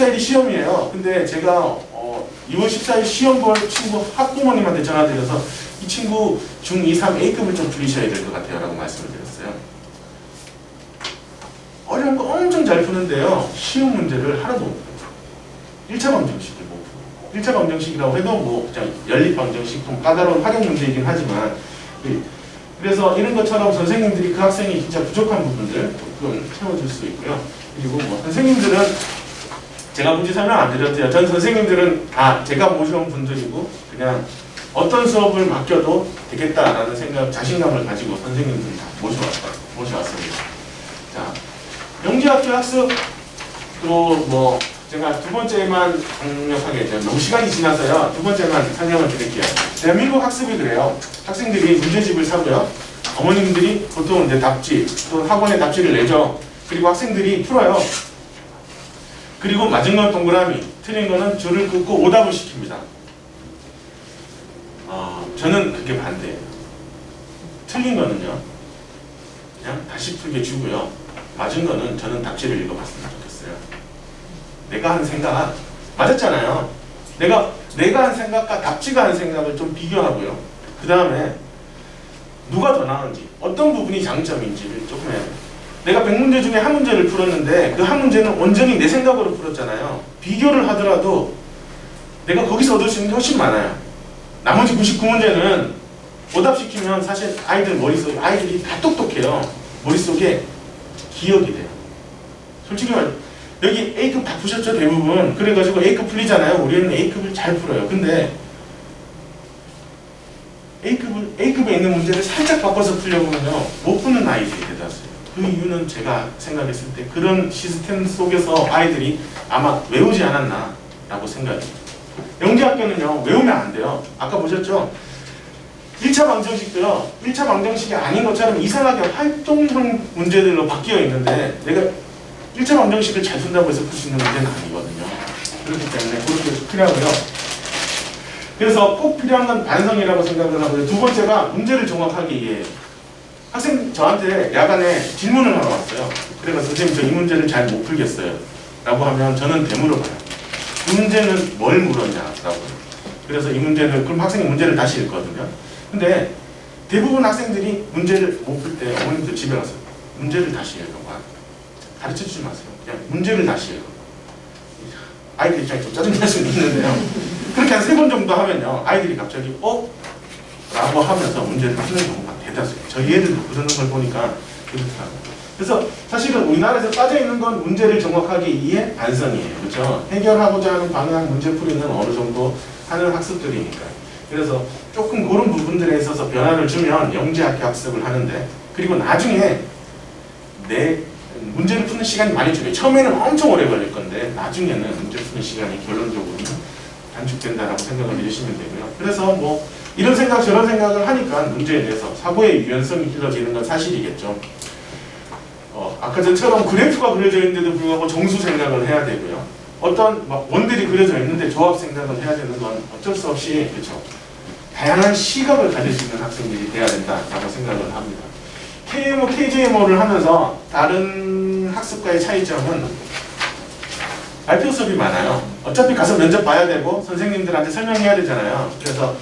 14일이 시험이에요. 근데 제가 2월 14일 시험 볼 친구 학부모님한테 전화드려서 이 친구 중2, 3 A급을 좀 줄이셔야 될 것 같아요 라고 말씀을 드렸어요. 어려운 거 엄청 잘 푸는데요. 쉬운 문제를 하나도 못 풀어요. 1차 방정식을 못 풀어요. 1차 방정식이라고 해도 뭐 그냥 연립 방정식, 좀 까다로운 활용 문제이긴 하지만, 그래서 이런 것처럼 선생님들이 그 학생이 진짜 부족한 부분들 조금 채워줄 수 있고요. 그리고 뭐 선생님들은 제가 굳이 설명 안 드렸대요. 전 선생님들은 다 제가 모셔온 분들이고 그냥 어떤 수업을 맡겨도 되겠다라는 생각, 자신감을 가지고 선생님들 다 모셔왔습니다. 자, 영재학교 학습 또 뭐 제가 두 번째만 강력하게 너무 시간이 지나서요. 두 번째만 설명을 드릴게요. 대한민국 학습이 그래요. 학생들이 문제집을 사고요. 어머님들이 보통 이제 답지 또 학원에 답지를 내죠. 그리고 학생들이 풀어요. 그리고 맞은 건 동그라미, 틀린 거는 줄을 긋고 오답을 시킵니다. 저는 그게 반대예요. 틀린 거는요, 그냥 다시 풀게 주고요. 맞은 거는 저는 답지를 읽어봤으면 좋겠어요. 내가 한 생각, 맞았잖아요. 내가 한 생각과 답지가 한 생각을 좀 비교하고요. 그 다음에 누가 더 나은지, 어떤 부분이 장점인지를 조금 해야 돼요. 내가 100문제 중에 한 문제를 풀었는데 그 한 문제는 온전히 내 생각으로 풀었잖아요. 비교를 하더라도 내가 거기서 얻을 수 있는 게 훨씬 많아요. 나머지 99문제는 오답시키면 사실 아이들이 다 똑똑해요. 머릿속에 기억이 돼요. 솔직히 말해 여기 A급 다 푸셨죠 대부분. 그래가지고 A급 풀리잖아요. 우리는 A급을 잘 풀어요. 근데 A급에 있는 문제를 살짝 바꿔서 풀려보면요 못 푸는 아이들이 대다수예요. 그 이유는 제가 생각했을 때 그런 시스템 속에서 아이들이 아마 외우지 않았나 라고 생각해요. 영재학교는요 외우면 안 돼요. 아까 보셨죠? 1차 방정식도요 1차 방정식이 아닌 것처럼 이상하게 활동형 문제들로 바뀌어 있는데 내가 1차 방정식을 잘 푼다고 해서 풀 수 있는 문제는 아니거든요. 그렇기 때문에 그렇게 필요하고요. 그래서 꼭 필요한 건 반성이라고 생각을 하고요. 두 번째가 문제를 정확하게 이해해요. 학생 저한테 야간에 질문을 하러 왔어요. 그래서 선생님 저 이 문제를 잘 못 풀겠어요 라고 하면 저는 되물어봐요. 이 문제는 뭘 물었냐라고. 그래서 이 문제는 그럼 학생이 문제를 다시 읽거든요. 근데 대부분 학생들이 문제를 못 풀 때 어머님들 집에 가서 문제를 다시 읽어봐. 가르쳐주지 마세요. 그냥 문제를 다시 읽어. 아이들 입장에 좀 짜증날 수는 있는데요. 그렇게 한 3번 정도 하면요 아이들이 갑자기 라고 하면서 문제를 푸는 경우가 대다수예요. 저희 애들도 그러는 걸 보니까 그렇더라고요. 그래서 사실은 우리나라에서 빠져있는 건 문제를 정확하게 이해, 반성이에요. 그렇죠? 해결하고자 하는 방향 문제풀이는 어느 정도 하는 학습들이니까요. 그래서 조금 그런 부분들에 있어서 변화를 주면 영재학교 학습을 하는데, 그리고 나중에 내 문제를 푸는 시간이 많이 줄여요. 처음에는 엄청 오래 걸릴 건데 나중에는 문제 푸는 시간이 결론적으로는 단축된다라고 생각을 해주시면 되고요. 그래서 뭐 이런 생각 저런 생각을 하니까 문제에 대해서 사고의 유연성이 길러지는 건 사실이겠죠. 아까 전처럼 그래프가 그려져 있는데도 불구하고 정수 생각을 해야 되고요. 어떤 막 원들이 그려져 있는데 조합 생각을 해야 되는 건 어쩔 수 없이 그렇죠. 다양한 시각을 가질 수 있는 학생들이 돼야 된다라고 생각을 합니다. KMO, KJMO를 하면서 다른 학습과의 차이점은 발표 수업이 많아요. 어차피 가서 면접 봐야 되고 선생님들한테 설명해야 되잖아요. 그래서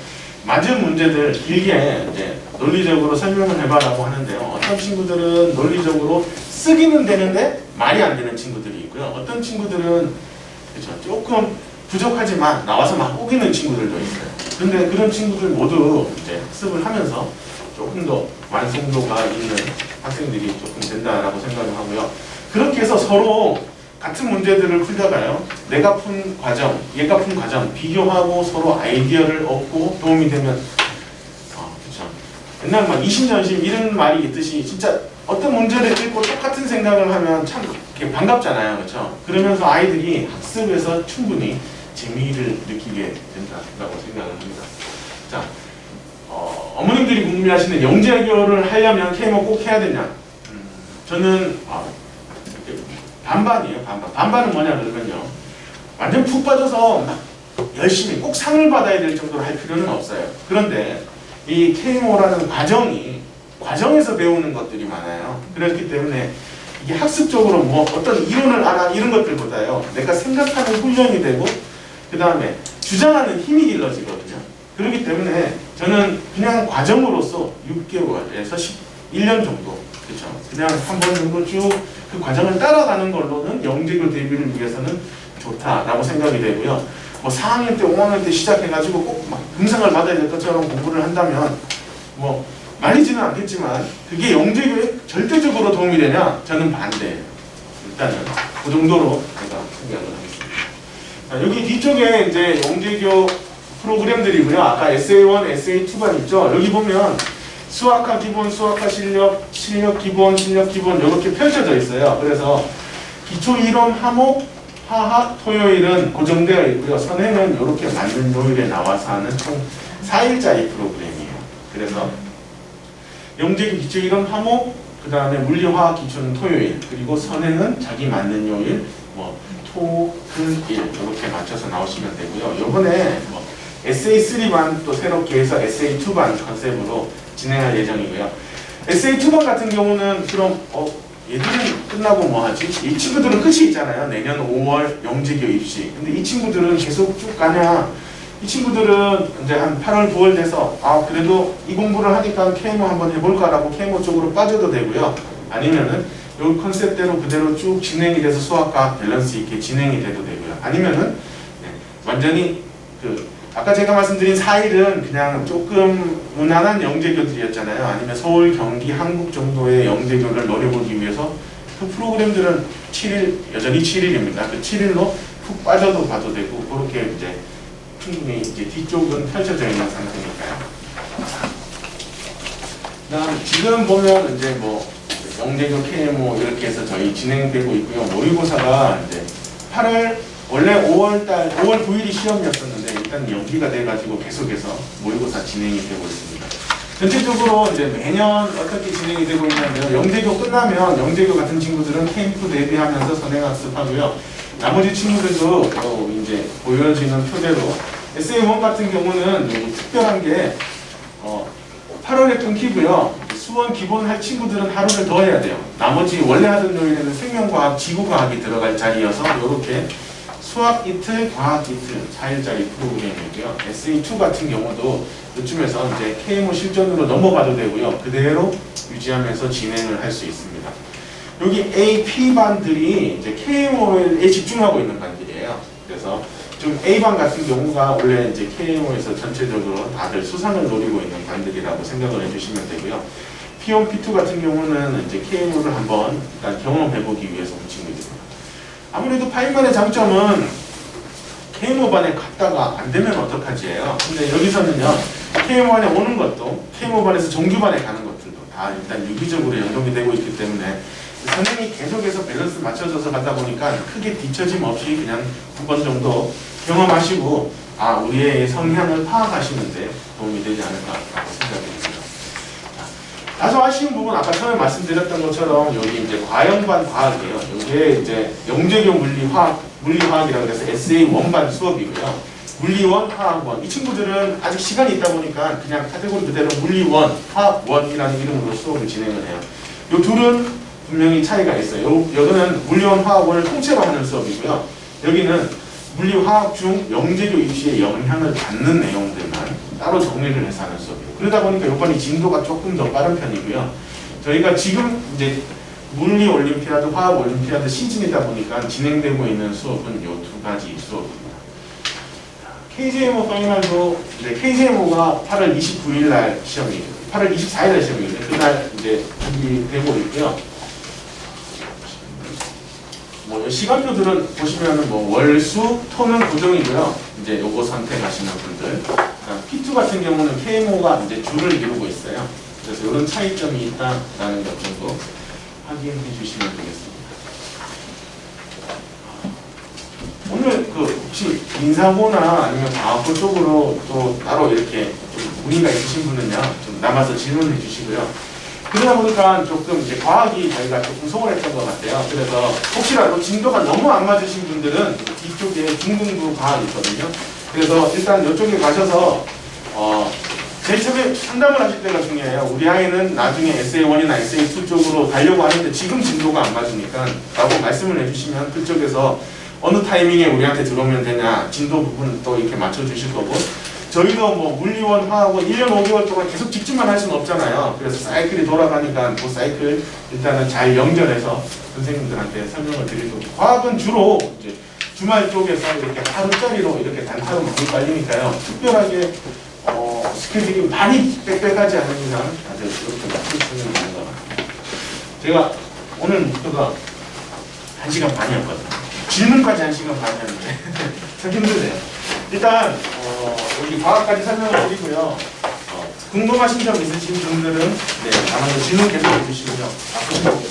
맞은 문제들 길게 이제 논리적으로 설명을 해봐라고 하는데요. 어떤 친구들은 논리적으로 쓰기는 되는데 말이 안 되는 친구들이 있고요. 어떤 친구들은 그렇죠. 조금 부족하지만 나와서 막 우기는 친구들도 있어요. 근데 그런 친구들 모두 이제 학습을 하면서 조금 더 완성도가 있는 학생들이 조금 된다라고 생각을 하고요. 그렇게 해서 서로 같은 문제들을 풀다가요. 내가 푼 과정, 얘가 푼 과정 비교하고 서로 아이디어를 얻고 도움이 되면 그렇죠. 옛날 막 20년씩 이런 말이 있듯이 진짜 어떤 문제를 읽고 똑같은 생각을 하면 참 이렇게 반갑잖아요. 그렇죠? 그러면서 아이들이 학습에서 충분히 재미를 느끼게 된다고 생각을 합니다. 자, 어머님들이 궁금해하시는 영재교를 하려면 KMO 꼭 해야 되냐? 저는 반반이에요. 반반은 뭐냐 그러면요. 완전 푹 빠져서 막 열심히 꼭 상을 받아야 될 정도로 할 필요는 없어요. 그런데 이 KMO라는 과정에서 배우는 것들이 많아요. 그렇기 때문에 이게 학습적으로 뭐 어떤 이론을 알아 이런 것들보다요. 내가 생각하는 훈련이 되고 그 다음에 주장하는 힘이 길러지거든요. 그렇기 때문에 저는 그냥 과정으로서 6개월에서 1년 정도 그렇죠. 그냥 한 번 정도 쭉 그 과정을 따라가는 걸로는 영재교 대비를 위해서는 좋다라고 생각이 되고요. 뭐 4학년 때, 5학년 때 시작해가지고 꼭 막 금상을 받아야 될 것처럼 공부를 한다면 뭐 말리지는 않겠지만 그게 영재교에 절대적으로 도움이 되냐? 저는 반대예요. 일단은 그 정도로 제가 생각을 하겠습니다. 자, 여기 뒤쪽에 이제 영재교 프로그램들이고요. 아까 SA1, SA2반 있죠? 여기 보면 수학과 기본, 수학과 실력, 실력 기본, 실력 기본 이렇게 펼쳐져 있어요. 그래서 기초 이론 화목, 화학, 토요일은 고정되어 있고요. 선행은 이렇게 맞는 요일에 나와서 하는 총 4일짜리 프로그램이에요. 그래서 영재교 기초 이론 화목, 그 다음에 물리, 화학 기초는 토요일, 그리고 선행은 자기 맞는 요일, 뭐 토, 금, 일 이렇게 맞춰서 나오시면 되고요. 요번에 뭐 SA3반 또 새롭게 해서 SA2반 컨셉으로 진행할 예정이고요. SA2반 같은 경우는 그럼 얘들은 끝나고 뭐 하지? 이 친구들은 끝이 있잖아요. 내년 5월 영재교 입시. 근데 이 친구들은 계속 쭉 가냐? 이 친구들은 이제 한 8월, 9월 돼서 그래도 이 공부를 하니까 KMO 한번 해볼까라고 KMO 쪽으로 빠져도 되고요. 아니면은 요 컨셉대로 그대로 쭉 진행이 돼서 수학과 밸런스 있게 진행이 돼도 되고요. 아니면은 완전히 아까 제가 말씀드린 4일은 그냥 조금 무난한 영재교들이었잖아요. 아니면 서울, 경기, 한국 정도의 영재교를 노려보기 위해서 그 프로그램들은 7일, 여전히 7일입니다. 그 7일로 푹 빠져도 봐도 되고 그렇게 이제 충분히 이제 뒤쪽은 펼쳐져 있는 상태니까요. 그다음 지금 보면 이제 뭐 영재교 KMO 이렇게 해서 저희 진행되고 있고요. 모의고사가 이제 8월 원래 5월 9일이 시험이었었는데 일단 연기가 돼가지고 계속해서 모의고사 진행이 되고 있습니다. 전체적으로 이제 매년 어떻게 진행이 되고 있냐면 영재교 끝나면 영재교 같은 친구들은 캠프 대비하면서 선행학습하고요. 나머지 친구들도 이제 보여지는 표대로 SA1 같은 경우는 특별한 게 8월에 끊기고요. 수원 기본 할 친구들은 하루를 더 해야 돼요. 나머지 원래 하던 요일에는 생명과학, 지구과학이 들어갈 자리여서 이렇게 수학 이틀, 과학 이틀, 4일짜리 프로그램이고요. SA2 같은 경우도 이쯤에서 이제 KMO 실전으로 넘어가도 되고요. 그대로 유지하면서 진행을 할 수 있습니다. 여기 AP반들이 이제 KMO에 집중하고 있는 반들이에요. 그래서 좀 A반 같은 경우가 원래 이제 KMO에서 전체적으로 다들 수상을 노리고 있는 반들이라고 생각을 해주시면 되고요. P1, P2 같은 경우는 이제 KMO를 한번 일단 경험해보기 위해서 온 친구들입니다. 아무래도 파이반의 장점은 KMO반에 갔다가 안 되면 어떡하지예요. 근데 여기서는요, KMO반에 오는 것도 KMO반에서 정규반에 가는 것들도 다 일단 유기적으로 연동이 되고 있기 때문에 선생님이 계속해서 밸런스 맞춰져서 가다 보니까 크게 뒤처짐 없이 그냥 두 번 정도 경험하시고 우리의 성향을 파악하시는데 도움이 되지 않을까 생각이 듭니다. 다소 아쉬운 부분 아까 처음에 말씀드렸던 것처럼 여기 이제 과영반 과학이에요. 이게 이제 영재교 물리화학이라고 해서 SA1반 수업이고요. 물리1, 화학1. 이 친구들은 아직 시간이 있다 보니까 그냥 카테고리 그대로 물리1, 화학1이라는 이름으로 수업을 진행을 해요. 이 둘은 분명히 차이가 있어요. 여기는 물리1, 화학1을 통째로 하는 수업이고요. 여기는 물리화학 중 영재교 입시에 영향을 받는 내용들만 따로 정리를 해서 하는 수업이에요. 그러다 보니까 이번이 진도가 조금 더 빠른 편이고요. 저희가 지금 이제 물리 올림피아드, 화학 올림피아드 시즌이다 보니까 진행되고 있는 수업은 이 두 가지 수업입니다. KJMO 파이널도 이제 KJMO가 8월 29일 날 시험이에요. 8월 24일 날 시험이에요. 그날 이제 준비되고 있고요. 뭐 시간표들은 보시면은 뭐 월, 수, 토는 고정이고요. 이제 요거 선택하시는 분들. P2 같은 경우는 KMO가 이제 줄을 이루고 있어요. 그래서 이런 차이점이 있다라는 것 정도 확인해 주시면 되겠습니다. 오늘 혹시 인사고나 아니면 과학고 쪽으로 또 따로 이렇게 좀 문의가 있으신 분은요, 좀 남아서 질문해 주시고요. 그러다 보니까 조금 이제 과학이 저희가 조금 소홀했던 것 같아요. 그래서 혹시라도 진도가 너무 안 맞으신 분들은 뒤쪽에 중등부 과학이 있거든요. 그래서 일단 이쪽에 가셔서 제일 처음에 상담을 하실 때가 중요해요. 우리 아이는 나중에 SA1이나 SA2 쪽으로 가려고 하는데 지금 진도가 안 맞으니까 라고 말씀을 해주시면 그쪽에서 어느 타이밍에 우리한테 들어오면 되냐 진도 부분 또 이렇게 맞춰주실 거고, 저희도 뭐 물리원 화학원 1년 5개월 동안 계속 집중만 할 수는 없잖아요. 그래서 사이클이 돌아가니까 그 사이클 일단은 잘 연결해서 선생님들한테 설명을 드리고, 화학은 주로 이제 주말 쪽에서 이렇게 하루짜리로 이렇게 단타로 많이 빨리니까요. 특별하게 스케줄이 많이 빽빽하지 않은 이상 다들 이렇게 맞추시면 되는 것 같아요. 제가 오늘 목표가 1시간 반이었거든요. 질문까지 1시간 반이었는데 참 힘드네요. 일단 여기 과학까지 설명을 드리고요. 궁금하신 점 있으신 분들은 네, 아마 질문 계속 해주시면 답변